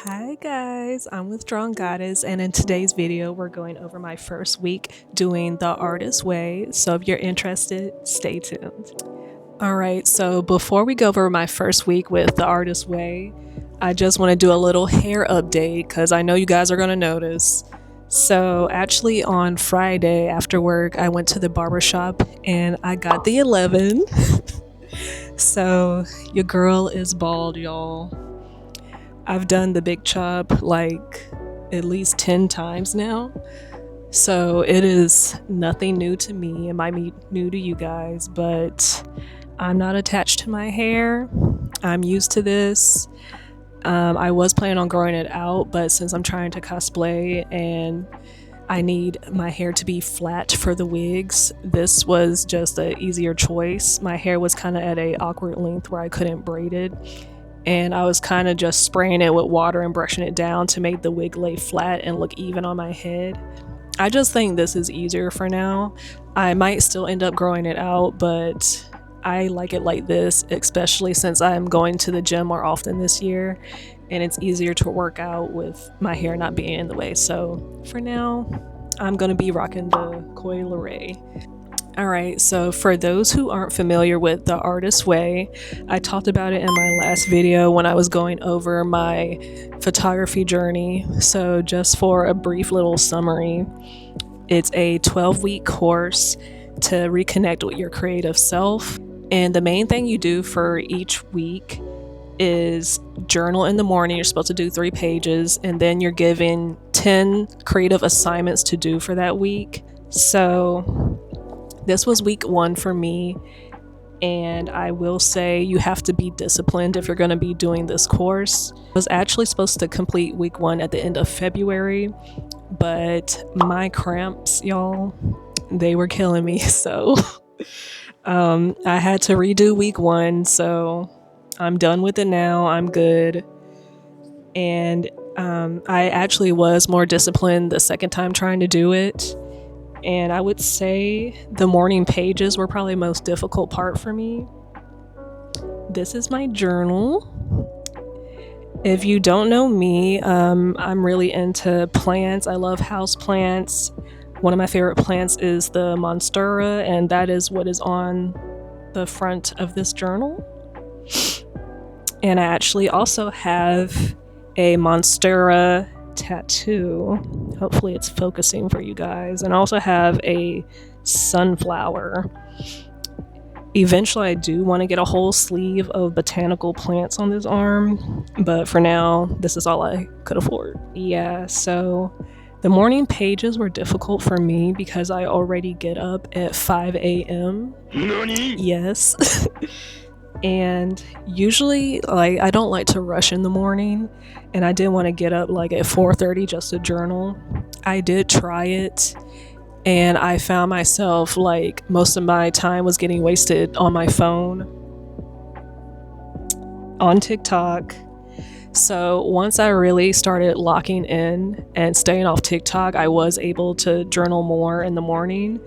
Hi guys, I'm Withdrawn Goddess, and in today's video we're going over my first week doing the artist way, so if you're interested, stay tuned. Alright, so before we go over my first week with the artist way, I just want to do a little hair update because I know you guys are going to notice. So actually on Friday after work I went to the barbershop and I got the 11. So your girl is bald, y'all. I've done the big chop like at least 10 times now. So it is nothing new to me. It might be new to you guys, but I'm not attached to my hair. I'm used to this. I was planning on growing it out, but since I'm trying to cosplay and I need my hair to be flat for the wigs, this was just an easier choice. My hair was kind of at an awkward length where I couldn't braid it, and I was kind of just spraying it with water and brushing it down to make the wig lay flat and look even on my head. I just think this is easier for now. I might still end up growing it out, but I like it like this, especially since I'm going to the gym more often this year and it's easier to work out with my hair not being in the way. So for now, I'm going to be rocking the coil array. Alright, so for those who aren't familiar with the artist way, I talked about it in my last video when I was going over my photography journey. So just for a brief little summary, it's a 12-week course to reconnect with your creative self. And the main thing you do for each week is journal in the morning. You're supposed to do 3 pages, and then you're given 10 creative assignments to do for that week. So this was week 1 for me, and I will say you have to be disciplined if you're going to be doing this course. I was actually supposed to complete week 1 at the end of February, but my cramps, y'all, they were killing me, so I had to redo week 1, so I'm done with it now. I'm good. And I actually was more disciplined the second time trying to do it. And I would say the morning pages were probably the most difficult part for me. This is my journal. If you don't know me, I'm really into plants. I love house plants. One of my favorite plants is the monstera, and that is what is on the front of this journal. And I actually also have a monstera tattoo. Hopefully it's focusing for you guys. And I also have a sunflower. Eventually I do want to get a whole sleeve of botanical plants on this arm, but for now this is all I could afford. Yeah, so the morning pages were difficult for me because I already get up at 5 a.m. Nani? Yes. And usually, like, I don't like to rush in the morning, and I didn't want to get up like at 4:30 just to journal. I did try it, and I found myself like most of my time was getting wasted on my phone, on TikTok. So once I really started locking in and staying off TikTok, I was able to journal more in the morning.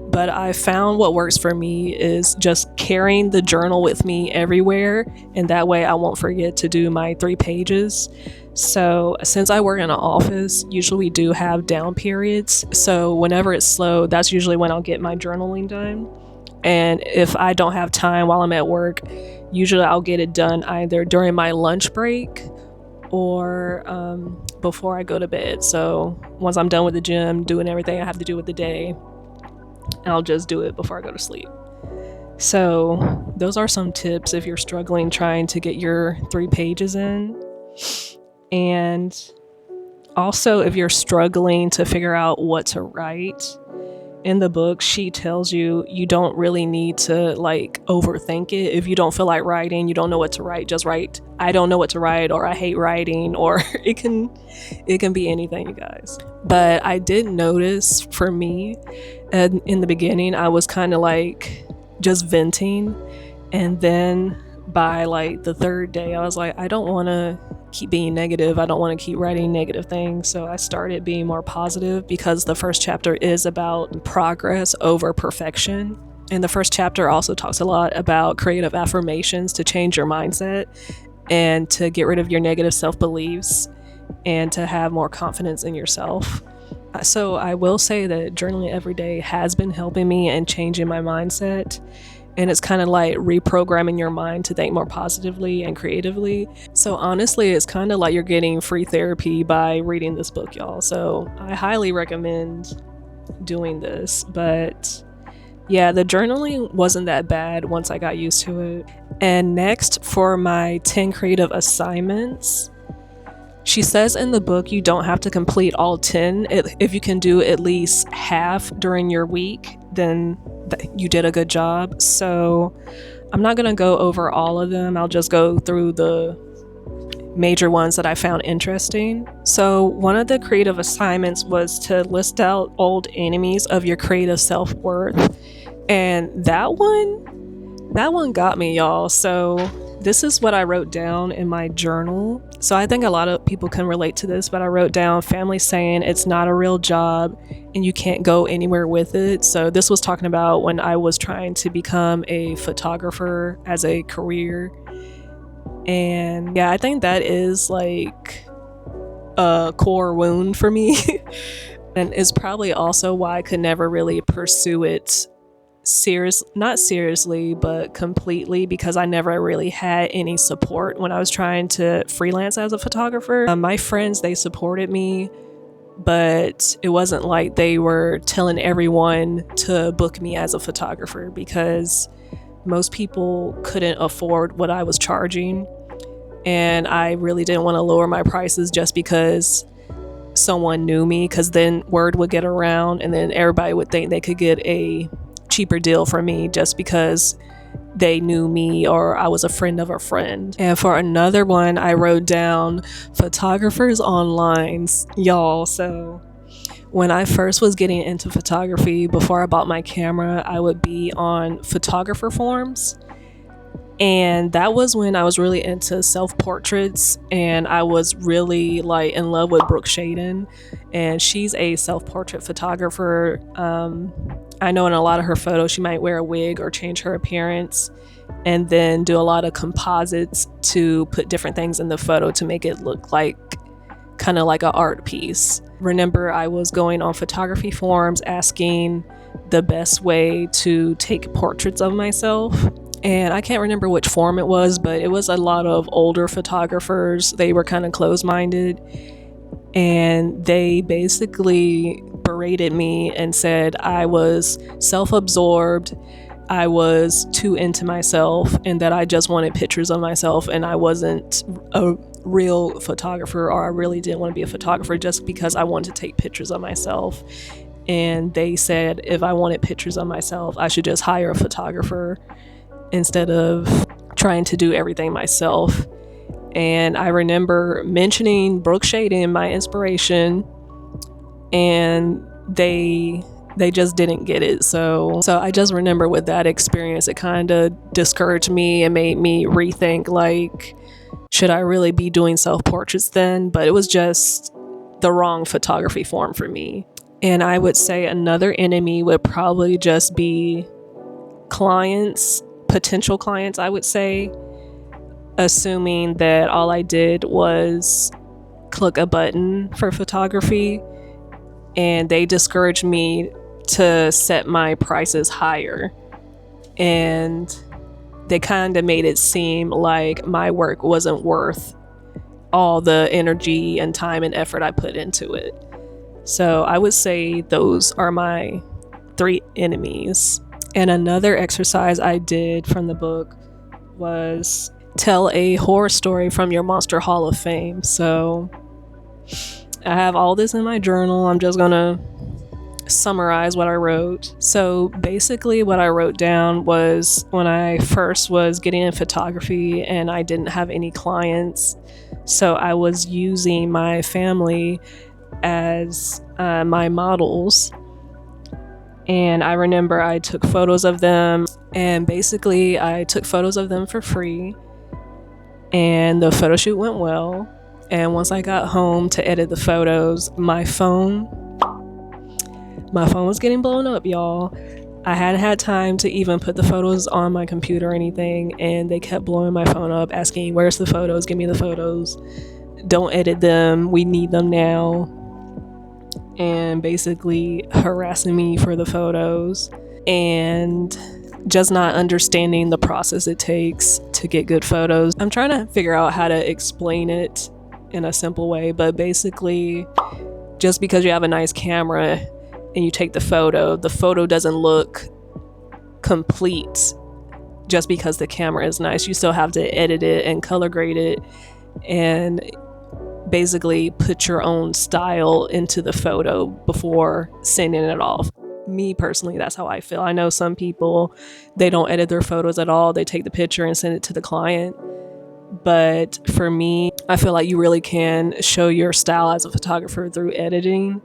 But I found what works for me is just carrying the journal with me everywhere, and that way I won't forget to do my 3 pages. So since I work in an office, usually we do have down periods. So whenever it's slow, that's usually when I'll get my journaling done. And if I don't have time while I'm at work, usually I'll get it done either during my lunch break or before I go to bed. So once I'm done with the gym, doing everything I have to do with the day, I'll just do it before I go to sleep. So those are some tips if you're struggling trying to get your 3 pages in. And also if you're struggling to figure out what to write, in the book she tells you don't really need to like overthink it. If you don't feel like writing, you don't know what to write, just write I don't know what to write, or I hate writing, or it can be anything, you guys. But I did notice for me, in the beginning I was kind of like just venting, and then by like the 3rd day I was like, I don't want to keep being negative, I don't want to keep writing negative things. So I started being more positive, because the first chapter is about progress over perfection. And the first chapter also talks a lot about creative affirmations to change your mindset and to get rid of your negative self-beliefs. and to have more confidence in yourself. So I will say that journaling every day has been helping me and changing my mindset. And it's kind of like reprogramming your mind to think more positively and creatively. So honestly, it's kind of like you're getting free therapy by reading this book, y'all. So I highly recommend doing this. But yeah, the journaling wasn't that bad once I got used to it. And next, for my 10 creative assignments, she says in the book you don't have to complete all 10. If you can do at least half during your week, then you did a good job. So I'm not going to go over all of them. I'll just go through the major ones that I found interesting. So one of the creative assignments was to list out old enemies of your creative self-worth. And that one got me, y'all. So this is what I wrote down in my journal. So I think a lot of people can relate to this, but I wrote down family saying it's not a real job and you can't go anywhere with it. So this was talking about when I was trying to become a photographer as a career. And yeah, I think that is like a core wound for me. And it's probably also why I could never really pursue it not seriously, but completely, because I never really had any support when I was trying to freelance as a photographer. My friends, they supported me, but it wasn't like they were telling everyone to book me as a photographer, because most people couldn't afford what I was charging. And I really didn't want to lower my prices just because someone knew me, because then word would get around and then everybody would think they could get a cheaper deal from me just because they knew me or I was a friend of a friend. And for another one, I wrote down photographers online, y'all. So when I first was getting into photography, before I bought my camera, I would be on photographer forums. And that was when I was really into self-portraits, and I was really like in love with Brooke Shaden, and she's a self-portrait photographer. I know in a lot of her photos she might wear a wig or change her appearance and then do a lot of composites to put different things in the photo to make it look like kind of like an art piece. Remember, I was going on photography forums asking the best way to take portraits of myself. And I can't remember which forum it was, but it was a lot of older photographers. They were kind of closed-minded, and they basically berated me and said I was self-absorbed, I was too into myself, and that I just wanted pictures of myself, and I wasn't a real photographer, or I really didn't want to be a photographer just because I wanted to take pictures of myself. And they said if I wanted pictures of myself, I should just hire a photographer instead of trying to do everything myself. And I remember mentioning Brooke Shaden, my inspiration, and they just didn't get it. So I just remember with that experience, it kind of discouraged me and made me rethink, like, should I really be doing self-portraits then? But it was just the wrong photography form for me. And I would say another enemy would probably just be clients, potential clients, I would say, assuming that all I did was click a button for photography, and they discouraged me to set my prices higher. And they kind of made it seem like my work wasn't worth all the energy and time and effort I put into it. So I would say those are my 3 enemies. And another exercise I did from the book was tell a horror story from your Monster Hall of Fame. So I have all this in my journal. I'm just gonna summarize what I wrote. So basically what I wrote down was when I first was getting in photography and I didn't have any clients, so I was using my family as my models. And I remember I took photos of them, and basically I took photos of them for free, and the photo shoot went well. And once I got home to edit the photos, my phone was getting blown up, y'all. I hadn't had time to even put the photos on my computer or anything, and they kept blowing my phone up asking, where's the photos, give me the photos. don't edit them, we need them now, and basically harassing me for the photos and just not understanding the process it takes to get good photos. I'm trying to figure out how to explain it in a simple way, but basically, just because you have a nice camera and you take the photo doesn't look complete just because the camera is nice. You still have to edit it and color grade it and basically put your own style into the photo before sending it off. Me personally, that's how I feel. I know some people, they don't edit their photos at all. They take the picture and send it to the client. But for me, I feel like you really can show your style as a photographer through editing,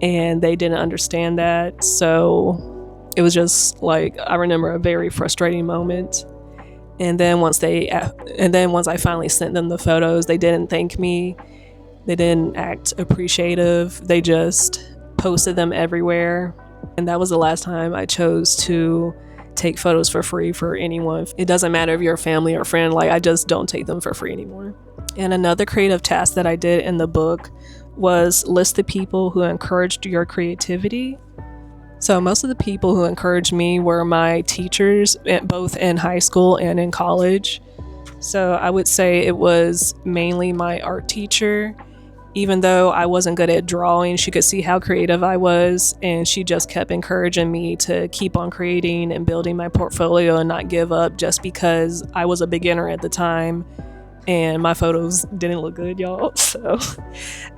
and they didn't understand that. So it was just like, I remember a very frustrating moment. And then once I finally sent them the photos, they didn't thank me. They didn't act appreciative. They just posted them everywhere. And that was the last time I chose to take photos for free for anyone. It doesn't matter if you're a family or friend, like, I just don't take them for free anymore. And another creative task that I did in the book was list the people who encouraged your creativity. So most of the people who encouraged me were my teachers, both in high school and in college. So I would say it was mainly my art teacher. Even though I wasn't good at drawing, she could see how creative I was, and she just kept encouraging me to keep on creating and building my portfolio and not give up, just because I was a beginner at the time and my photos didn't look good, y'all. So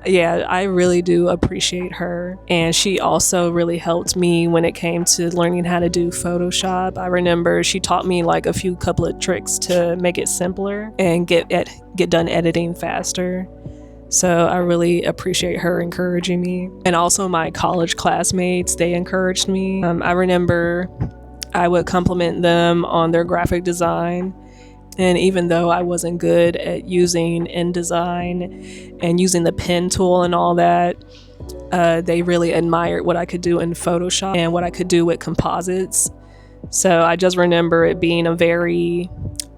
yeah, I really do appreciate her. And she also really helped me when it came to learning how to do Photoshop. I remember she taught me like a couple of tricks to make it simpler and get done editing faster. So I really appreciate her encouraging me. And also my college classmates, they encouraged me. I remember I would compliment them on their graphic design. And even though I wasn't good at using InDesign and using the pen tool and all that, they really admired what I could do in Photoshop and what I could do with composites. So I just remember it being a very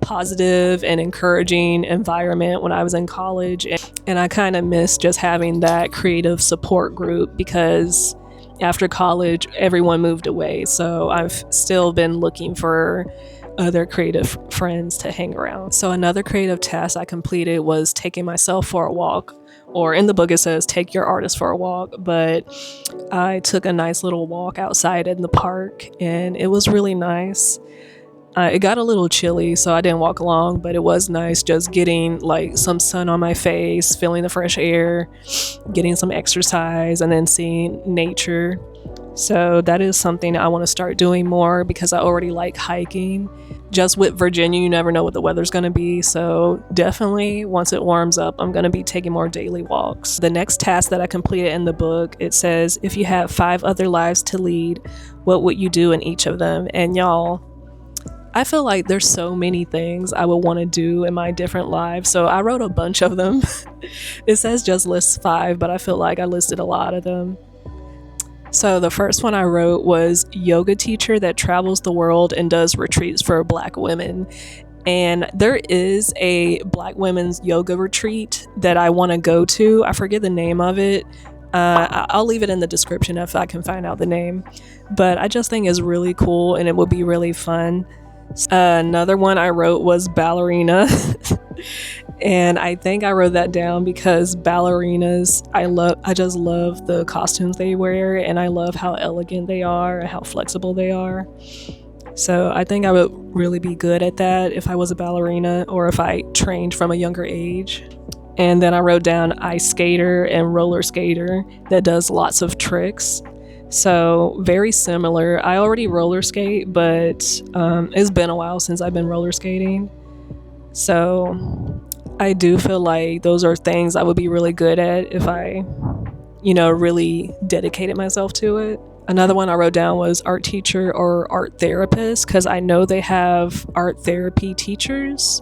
positive and encouraging environment when I was in college. And I kind of miss just having that creative support group, because after college, everyone moved away. So I've still been looking for other creative friends to hang around. So another creative task I completed was taking myself for a walk, or in the book it says take your artist for a walk, but I took a nice little walk outside in the park, and it was really nice. It got a little chilly, so I didn't walk along, but it was nice just getting like some sun on my face, feeling the fresh air, getting some exercise, and then seeing nature. So that is something I want to start doing more, because I already like hiking. Just with Virginia, you never know what the weather's going to be. So definitely once it warms up, I'm going to be taking more daily walks. The next task that I completed in the book, it says, if you had 5 other lives to lead, what would you do in each of them? And y'all, I feel like there's so many things I would want to do in my different lives. So I wrote a bunch of them. It says just list 5, but I feel like I listed a lot of them. So the first one I wrote was yoga teacher that travels the world and does retreats for Black women. And there is a Black women's yoga retreat that I want to go to. I forget the name of it. I'll leave it in the description if I can find out the name. But I just think it's really cool, and it would be really fun. Another one I wrote was ballerina. And I think I wrote that down because ballerinas, I just love the costumes they wear, and I love how elegant they are and how flexible they are. So I think I would really be good at that if I was a ballerina, or if I trained from a younger age. And then I wrote down ice skater and roller skater that does lots of tricks. So very similar. I already roller skate, but it's been a while since I've been roller skating. So I do feel like those are things I would be really good at if I, really dedicated myself to it. Another one I wrote down was art teacher or art therapist, because I know they have art therapy teachers.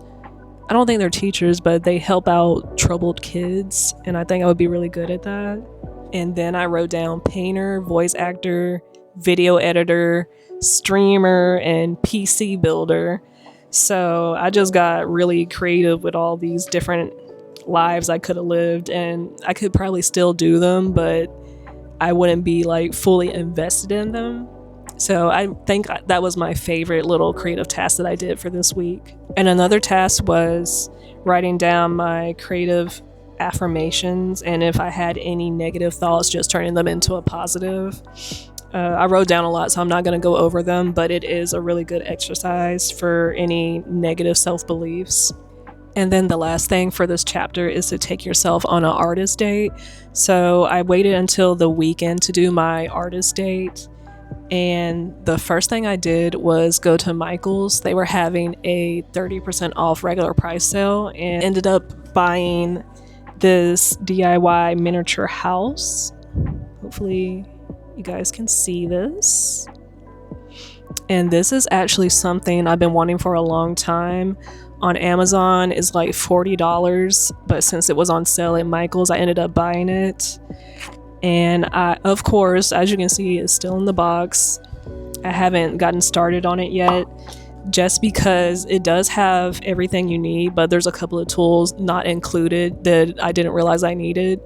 I don't think they're teachers, but they help out troubled kids, and I think I would be really good at that. And then I wrote down painter, voice actor, video editor, streamer, and PC builder. So I just got really creative with all these different lives I could have lived, and I could probably still do them, but I wouldn't be like fully invested in them. So I think that was my favorite little creative task that I did for this week. And another task was writing down my creative affirmations, and if I had any negative thoughts, just turning them into a positive. I wrote down a lot, so I'm not going to go over them, but it is a really good exercise for any negative self-beliefs. And then the last thing for this chapter is to take yourself on an artist date. So I waited until the weekend to do my artist date. And the first thing I did was go to Michael's. They were having a 30% off regular price sale, and ended up buying this DIY miniature house. Hopefully you guys can see this. And this is actually something I've been wanting for a long time. On Amazon is like $40, but since it was on sale at Michael's, I ended up buying it. And of course, as you can see, it's still in the box. I haven't gotten started on it yet, just because it does have everything you need, but there's a couple of tools not included that I didn't realize I needed.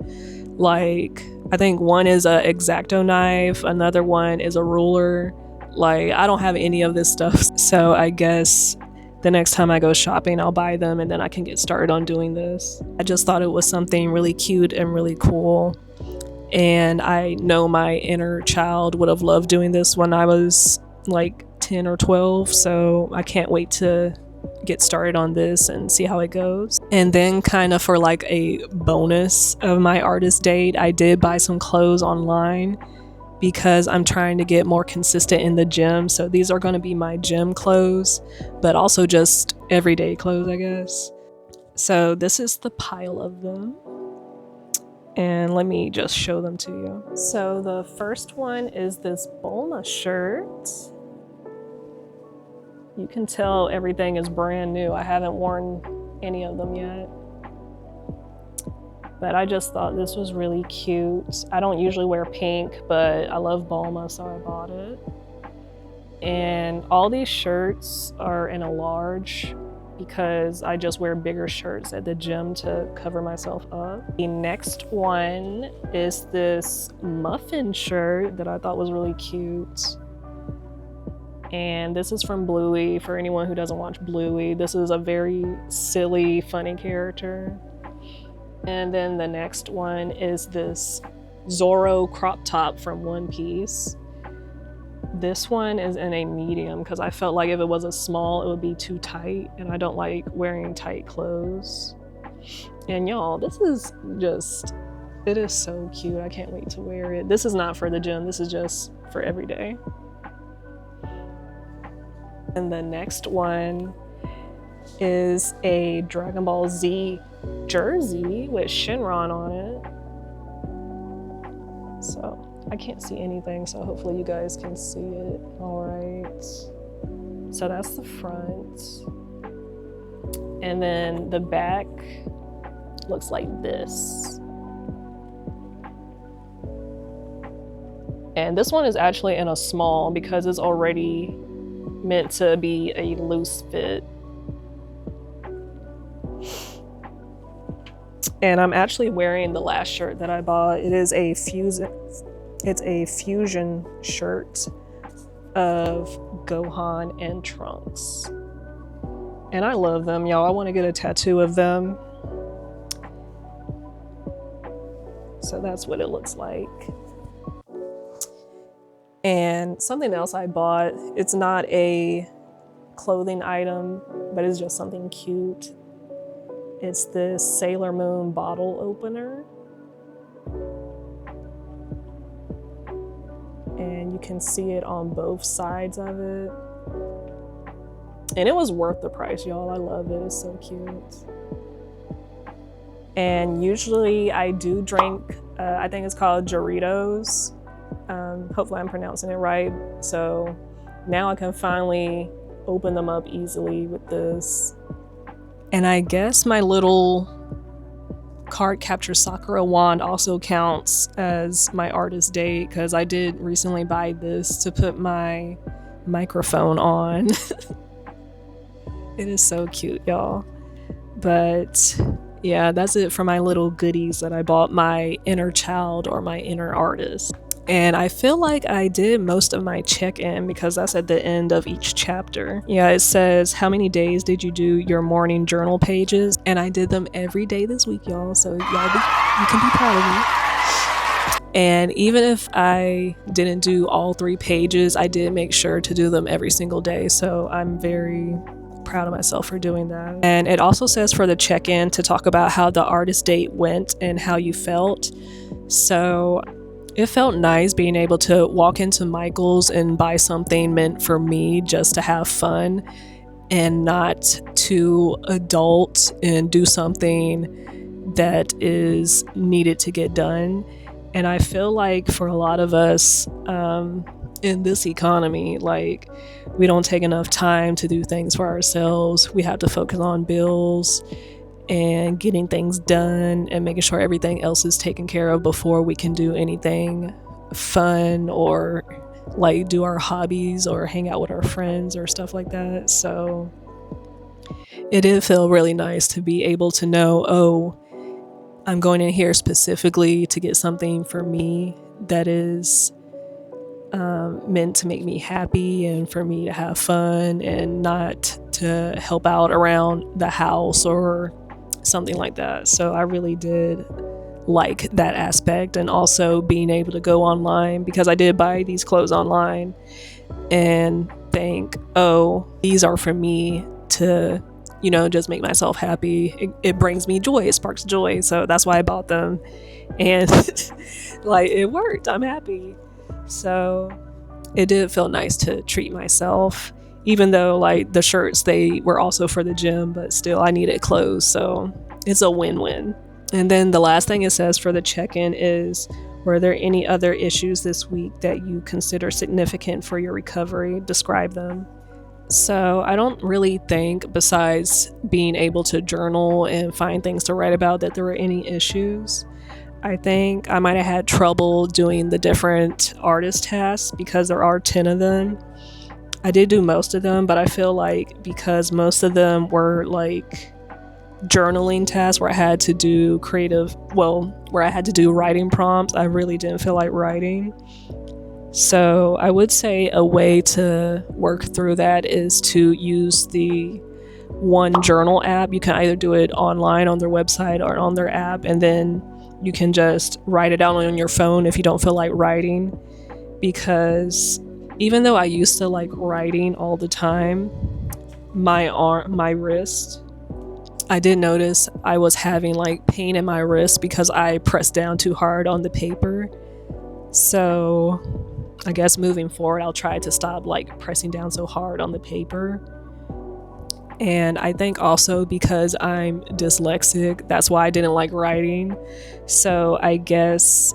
Like, I think one is a X-Acto knife, another one is a ruler. Like, I don't have any of this stuff, so I guess the next time I go shopping, I'll buy them, and then I can get started on doing this. I just thought it was something really cute and really cool. And I know my inner child would have loved doing this when I was like 10 or 12. So I can't wait to get started on this and see how it goes. And then kind of for like a bonus of my artist date, I did buy some clothes online because I'm trying to get more consistent in the gym. So these are going to be my gym clothes, but also just everyday clothes, I guess. So this is the pile of them. And let me just show them to you. So the first one is this Bulma shirt. You can tell everything is brand new. I haven't worn any of them yet. But I just thought this was really cute. I don't usually wear pink, but I love Bulma, so I bought it. And all these shirts are in a large, because I just wear bigger shirts at the gym to cover myself up. The next one is this muffin shirt that I thought was really cute. And this is from Bluey. For anyone who doesn't watch Bluey, this is a very silly, funny character. And then the next one is this Zorro crop top from One Piece. This one is in a medium because I felt like if it was a small, it would be too tight, and I don't like wearing tight clothes. And y'all, this is just, it is so cute. I can't wait to wear it. This is not for the gym. This is just for every day. And the next one is a Dragon Ball Z jersey with Shenron on it. So I can't see anything, so hopefully you guys can see it. All right. So that's the front. And then the back looks like this. And this one is actually in a small because it's already meant to be a loose fit. And I'm actually wearing the last shirt that I bought. It is a fusion shirt of Gohan and Trunks. And I love them, y'all. I want to get a tattoo of them. So that's what it looks like. And something else I bought, it's not a clothing item, but it's just something cute. It's this Sailor Moon bottle opener. And you can see it on both sides of it. And it was worth the price, y'all. I love it. It's so cute. And usually I do drink, I think it's called Doritos. Hopefully I'm pronouncing it right. So now I can finally open them up easily with this. And I guess my little card capture Sakura wand also counts as my artist date, because I did recently buy this to put my microphone on. It is so cute, y'all. But Yeah, that's it for my little goodies that I bought my inner child or my inner artist. And I feel like I did most of my check-in because that's at the end of each chapter. Yeah, it says, how many days did you do your morning journal pages? And I did them every day this week, y'all. So you can be proud of me. And even if I didn't do all 3 pages, I did make sure to do them every single day. So I'm very proud of myself for doing that. And it also says for the check-in to talk about how the artist date went and how you felt. So it felt nice being able to walk into Michael's and buy something meant for me just to have fun and not to adult and do something that is needed to get done. And I feel like for a lot of us in this economy, like, we don't take enough time to do things for ourselves. We have to focus on bills and getting things done and making sure everything else is taken care of before we can do anything fun or like do our hobbies or hang out with our friends or stuff like that. So it did feel really nice to be able to know, oh, I'm going in here specifically to get something for me that is meant to make me happy and for me to have fun and not to help out around the house or something like that. So I really did like that aspect, and also being able to go online, because I did buy these clothes online and think, oh, these are for me to, you know, just make myself happy. It brings me joy, it sparks joy, so that's why I bought them. And like, it worked, I'm happy. So it did feel nice to treat myself, even though like the shirts, they were also for the gym, but still I needed clothes, so it's a win-win. And then the last thing it says for the check-in is, were there any other issues this week that you consider significant for your recovery? Describe them. So I don't really think, besides being able to journal and find things to write about, that there were any issues. I think I might have had trouble doing the different artist tasks because there are 10 of them. I did do most of them, but I feel like because most of them were like journaling tasks where I had to do where I had to do writing prompts, I really didn't feel like writing. So I would say a way to work through that is to use the One Journal app. You can either do it online on their website or on their app, and then you can just write it out on your phone if you don't feel like writing. Because even though I used to like writing all the time, my wrist, I did notice I was having like pain in my wrist because I pressed down too hard on the paper. So I guess moving forward, I'll try to stop like pressing down so hard on the paper. And I think also because I'm dyslexic, that's why I didn't like writing. So I guess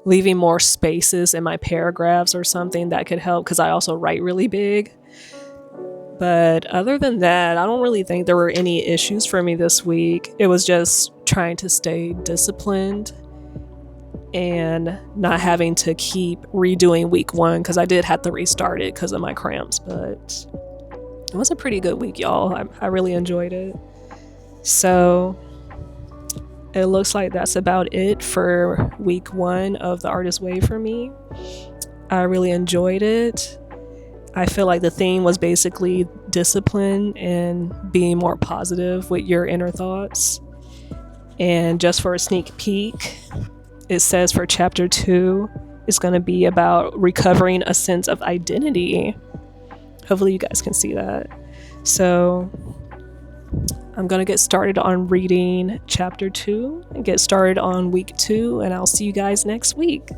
leaving more spaces in my paragraphs or something that could help, because I also write really big. But other than that, I don't really think there were any issues for me this week. It was just trying to stay disciplined and not having to keep redoing week 1, because I did have to restart it because of my cramps. But it was a pretty good week, y'all. I really enjoyed it. So it looks like that's about it for week 1 of the Artist Way for me. I really enjoyed it. I feel like the theme was basically discipline and being more positive with your inner thoughts. And just for a sneak peek, it says for chapter 2, it's going to be about recovering a sense of identity. Hopefully you guys can see that. So I'm going to get started on reading chapter 2 and get started on week 2, and I'll see you guys next week.